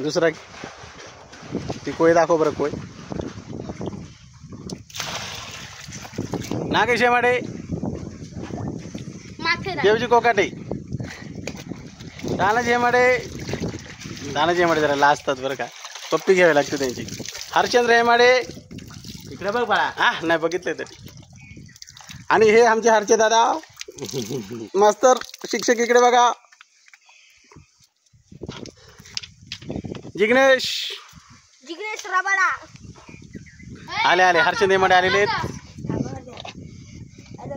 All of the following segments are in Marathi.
दुसरा ती कोय दाखव बरं कोय नागेश माडे देवजी कोकाटे तानाजी हेमाडे जरा लाजतात बरं का पप्पी घ्यावी लागते त्यांची हरचंद्र हेमाडे इकडे बघ बाळा हा नाही बघितले तरी आणि हे आमचे हरचे दादा मास्तर शिक्षक इकडे बघा जिग्नेश रबाडा आले आले हरचंद्र हेमाडे आलेले आहेत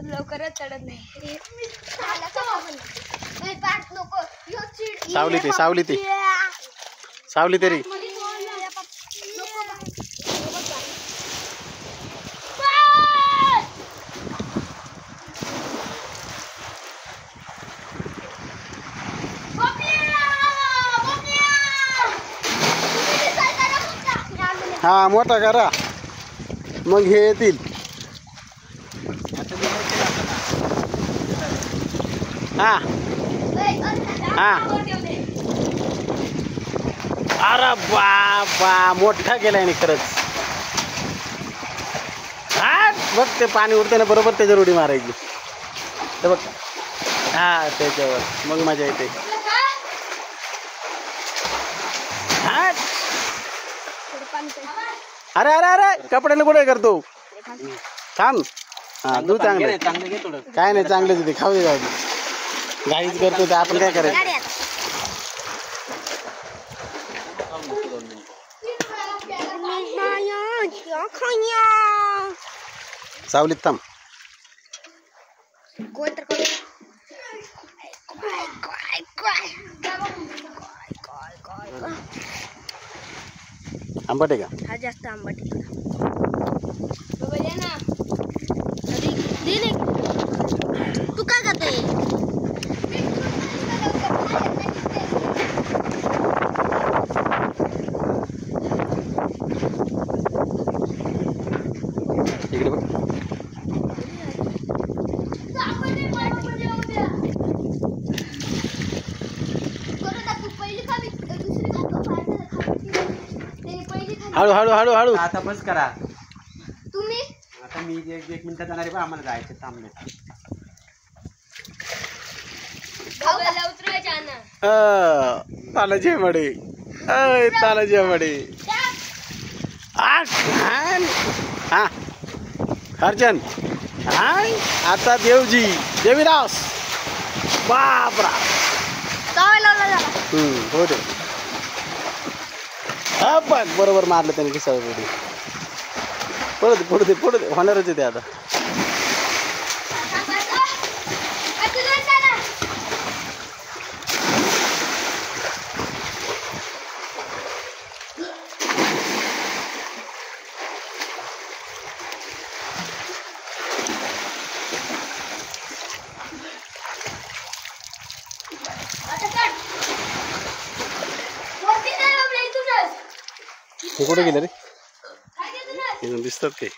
लवकरच चढत नाही सावली तरी हा मोठा करा मग हे येतील हा हा अरे बाबा मोठा केलाय खरंच हा बघ ते पाणी उडते ना बरोबर त्याच्यावर उडी मारायची ते बघ हा त्याच्यावर मग मजा येते हा अरे अरे अरे कपड्याला कुठे करतो थांब हा तू चांगलं काय नाही चांगलं तिथे खाऊ दे जाऊ दे घाईच करतो ते आपण काय करायचं सावलीत थांब आंबट आहे का हा जास्त आंबट तू काय करतोय इकडे बघ हळू हळू हळू हळू आता बस करा तुम्ही आता मी 1 मिनिटात जाणार आहे बा आम्हाला जायचं थांबले तानाजी हेमाडे तानाजी हेमाडे हा हरचंद हाय आता देवजी देवीदास बापरा हो दे हा बघ बरोबर मारलं त्याने किसा पुढे दे होणारच आहे ते आता हे कुठे गेले रे दिसतात काही